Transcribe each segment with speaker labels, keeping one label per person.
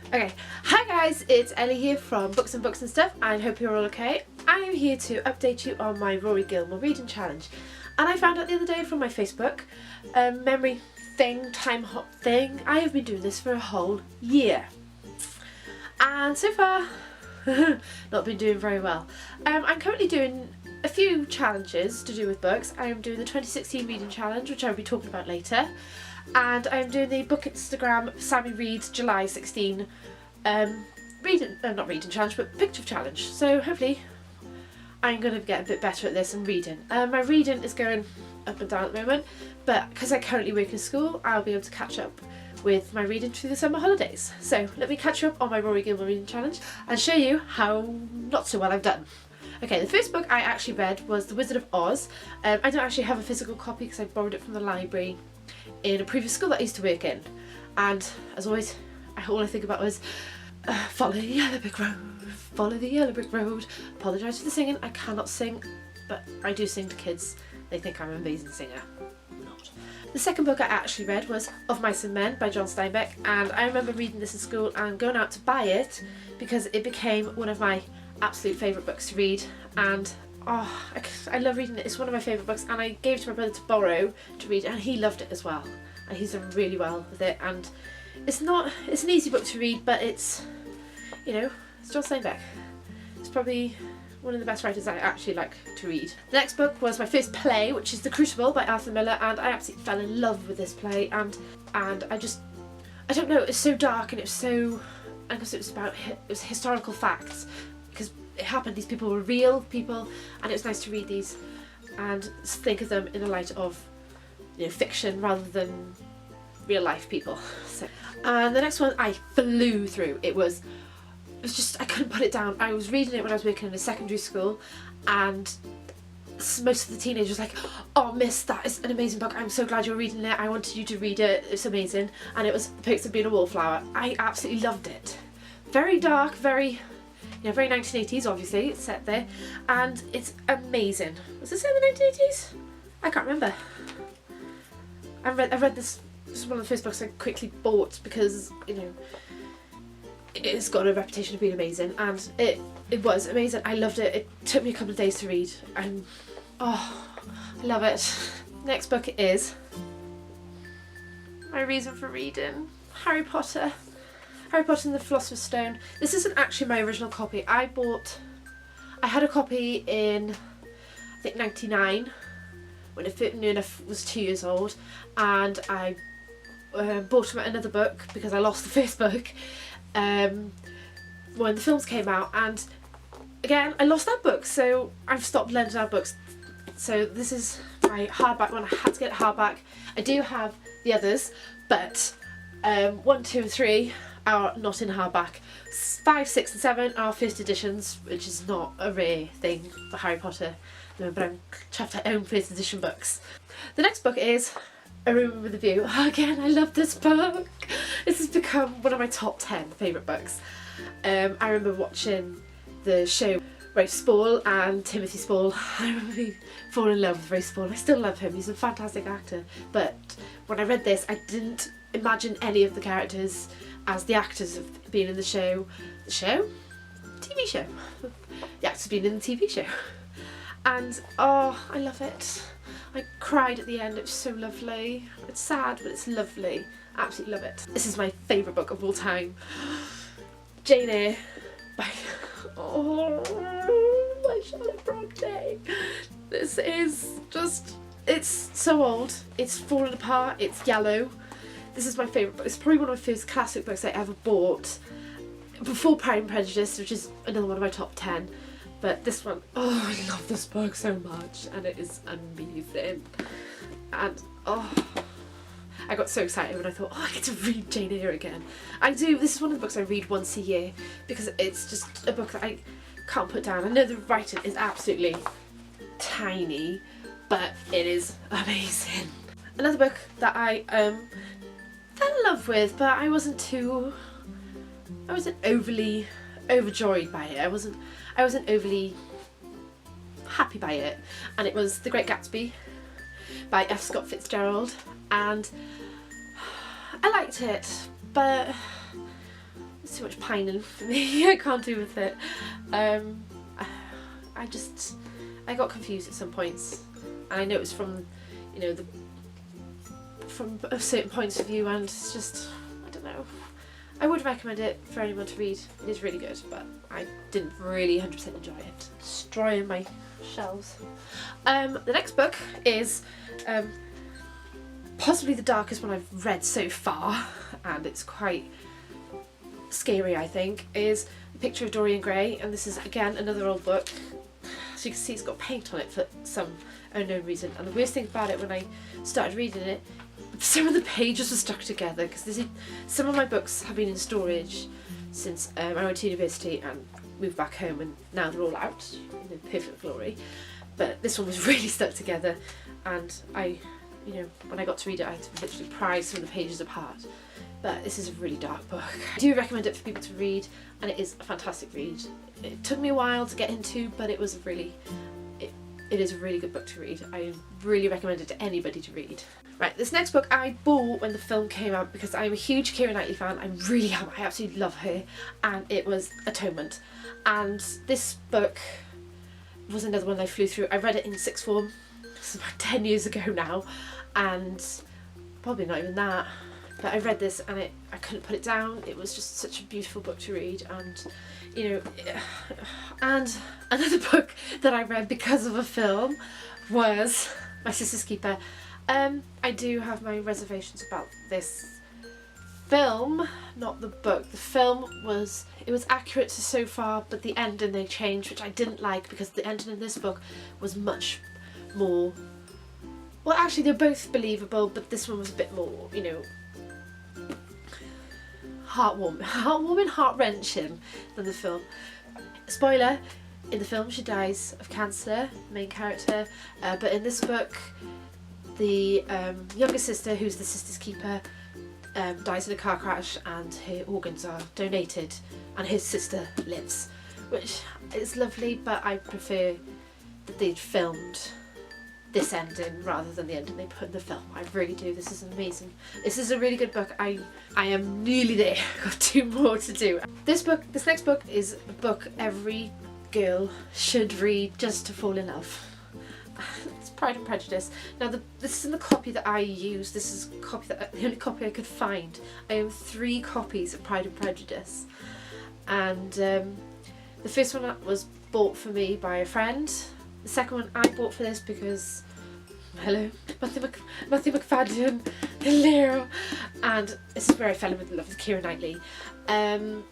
Speaker 1: Okay, hi guys, it's Ellie here from Books and Stuff, and hope you're all okay. I am here to update you on my Rory Gilmore reading challenge, and I found out the other day from my Facebook memory thing, time hop thing, I have been doing this for a whole year, and so far not been doing very well. I'm currently doing a few challenges to do with books. I am doing the 2016 reading challenge, which I'll be talking about later, and I'm doing the book Instagram Sammy Reads July 16 not reading challenge but picture challenge. So hopefully I'm going to get a bit better at this and reading. My reading is going up and down at the moment, but because I currently work in school, I'll be able to catch up with my reading through the summer holidays. So let me catch you up on my Rory Gilmore reading challenge and show you how not so well I've done. Okay, the first book I actually read was The Wizard of Oz. I don't actually have a physical copy because I borrowed it from the library in a previous school that I used to work in, and as always all I think about was follow the yellow brick road, follow the yellow brick road. Apologise for the singing, I cannot sing, but I do sing to kids. They think I'm an amazing singer. I'm not. The second book I actually read was Of Mice and Men by John Steinbeck, and I remember reading this in school and going out to buy it because it became one of my absolute favourite books to read, and I love reading it. It's one of my favourite books, and I gave it to my brother to borrow to read, and he loved it as well, and he's done really well with it. And it's an easy book to read, but it's, you know, it's John Steinbeck. It's probably one of the best writers I actually like to read. The next book was my first play, which is The Crucible by Arthur Miller, and I absolutely fell in love with this play, and I don't know, it's so dark, and it was so, I guess it was historical facts, because it happened, these people were real people, and it was nice to read these and think of them in the light of, you know, fiction rather than real life people. So, and the next one I flew through. It was just, I couldn't put it down. I was reading it when I was working in a secondary school, and most of the teenagers were like, "Oh miss, that is an amazing book, I'm so glad you're reading it, I wanted you to read it, it's amazing." And it was The Perks of Being a Wallflower. I absolutely loved it. Very dark, very 1980s, obviously, it's set there, and it's amazing. Was it set in the 1980s? I can't remember. I read this is one of the first books I quickly bought because, you know, it's got a reputation of being amazing, and it was amazing. I loved it. It took me a couple of days to read, and I love it. Next book is my reason for reading, Harry Potter. Harry Potter and the Philosopher's Stone. This isn't actually my original copy. I had a copy in, I think, 99, when it near enough was 2 years old, and I bought another book because I lost the first book when the films came out, and again I lost that book, so I've stopped lending out books. So this is my hardback one. I had to get it hardback. I do have the others, but 1, 2 and 3 are not in hardback. 5, 6 and 7 are first editions, which is not a rare thing for Harry Potter, but I'm chuffed I own first edition books. The next book is A Room with a View. Again, I love this book. This has become one of my top 10 favourite books. I remember watching the show Rafe Spall and Timothy Spall. I remember falling in love with Rafe Spall. I still love him, he's a fantastic actor, but when I read this I didn't imagine any of the characters as the actors of being in the show. The show? TV show. The actors being in the TV show. And I love it. I cried at the end, it was so lovely. It's sad, but it's lovely. Absolutely love it. This is my favourite book of all time. Jane Eyre by by Charlotte Bronte. This is just, it's so old. It's fallen apart, it's yellow. This is my favourite book. It's probably one of my first classic books I ever bought. Before Pride and Prejudice, which is another one of my top 10. But this one, I love this book so much, and it is amazing. And I got so excited when I thought, I get to read Jane Eyre again. I do. This is one of the books I read once a year because it's just a book that I can't put down. I know the writing is absolutely tiny, but it is amazing. Another book that I fell in love with, but I wasn't overly overjoyed by it. I wasn't overly happy by it, and it was The Great Gatsby by F. Scott Fitzgerald, and I liked it, but it's too much pining for me. I can't do with it. I got confused at some points, and I know it's from, you know, from a certain points of view, and it's just, I don't know. I would recommend it for anyone to read. It is really good, but I didn't really 100% enjoy it. Destroying my shelves. The next book is possibly the darkest one I've read so far, and it's quite scary, I think, is The Picture of Dorian Gray, and this is again another old book. So you can see it's got paint on it for some unknown reason, and the worst thing about it, when I started reading it, some of the pages were stuck together, because some of my books have been in storage since I went to university and moved back home, and now they're all out in their perfect glory. But this one was really stuck together, and you know, when I got to read it, I had to literally pry some of the pages apart. But this is a really dark book. I do recommend it for people to read, and it is a fantastic read. It took me a while to get into, but it was it is a really good book to read. I really recommend it to anybody to read. Right, this next book I bought when the film came out because I'm a huge Keira Knightley fan. I really am. I absolutely love her, and it was Atonement. And this book was another one I flew through. I read it in sixth form. This is about 10 years ago now, and probably not even that. But I read this and I couldn't put it down. It was just such a beautiful book to read, and you know, and another book that I read because of a film was My Sister's Keeper. I do have my reservations about this film, not the book. The film was accurate to so far, but the ending they changed, which I didn't like, because the ending in this book was much more, well, actually they're both believable, but this one was a bit more, you know, heartwarming, heart-wrenching than the film. Spoiler, in the film she dies of cancer, the main character, but in this book the younger sister, who's the sister's keeper, dies in a car crash, and her organs are donated and his sister lives, which is lovely, but I prefer that they'd filmed this ending rather than the ending they put in the film. I really do. This is amazing. This is a really good book. I am nearly there. I've got 2 more to do. This next book is a book every girl should read just to fall in love. It's Pride and Prejudice. Now this isn't the copy that I use. This is the only copy I could find. I own 3 copies of Pride and Prejudice, and the first one was bought for me by a friend. The second one I bought for this because, hello, Matthew McFadden, hello, and this is where I fell in with love with Keira Knightley. Pride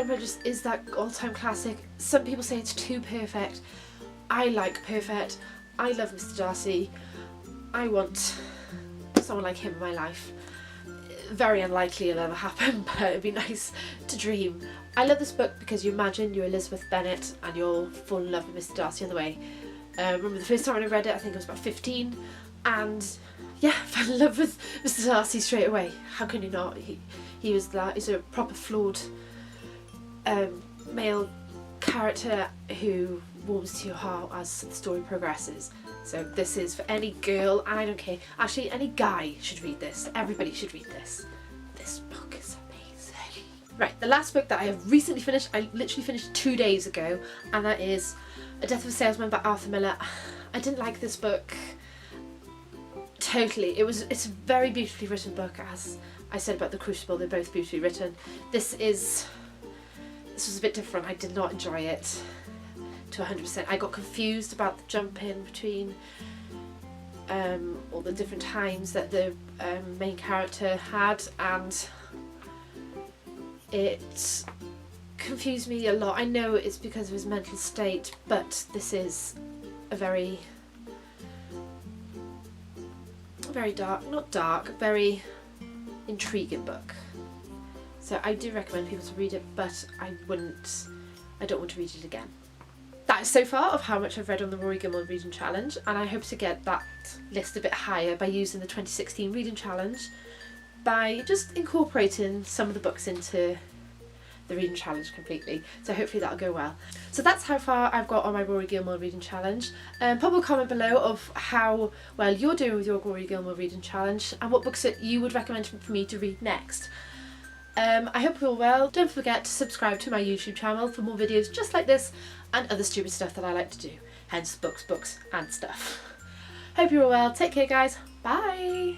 Speaker 1: and Prejudice is that all-time classic. Some people say it's too perfect. I like perfect. I love Mr. Darcy. I want someone like him in my life. Very unlikely it'll ever happen, but it'd be nice to dream. I love this book because you imagine you're Elizabeth Bennet and you'll fall in love with Mr. Darcy on the way. I remember the first time I read it, I think I was about 15, and yeah, I fell in love with Mr. Darcy straight away. How can you not? He's a proper flawed male character who warms to your heart as the story progresses. So this is for any girl, and I don't care. Actually, any guy should read this. Everybody should read this. This book is amazing. Right, the last book that I have recently finished, I literally finished 2 days ago, and that is A Death of a Salesman by Arthur Miller. I didn't like this book totally. It's a very beautifully written book, as I said about The Crucible. They're both beautifully written. This was a bit different. I did not enjoy it to 100%. I got confused about the jumping between all the different times that the main character had, and it confused me a lot. I know it's because of his mental state, but this is a very dark, not dark, very intriguing book. So I do recommend people to read it, but I don't want to read it again. That is so far of how much I've read on the Rory Gilmore Reading Challenge, and I hope to get that list a bit higher by using the 2016 Reading Challenge, by just incorporating some of the books into the Reading Challenge completely. So hopefully that'll go well. So that's how far I've got on my Rory Gilmore Reading Challenge. Pop a comment below of how well you're doing with your Rory Gilmore Reading Challenge, and what books that you would recommend for me to read next. I hope you're all well. Don't forget to subscribe to my YouTube channel for more videos just like this and other stupid stuff that I like to do, hence books and stuff. Hope you're all well. Take care guys. Bye.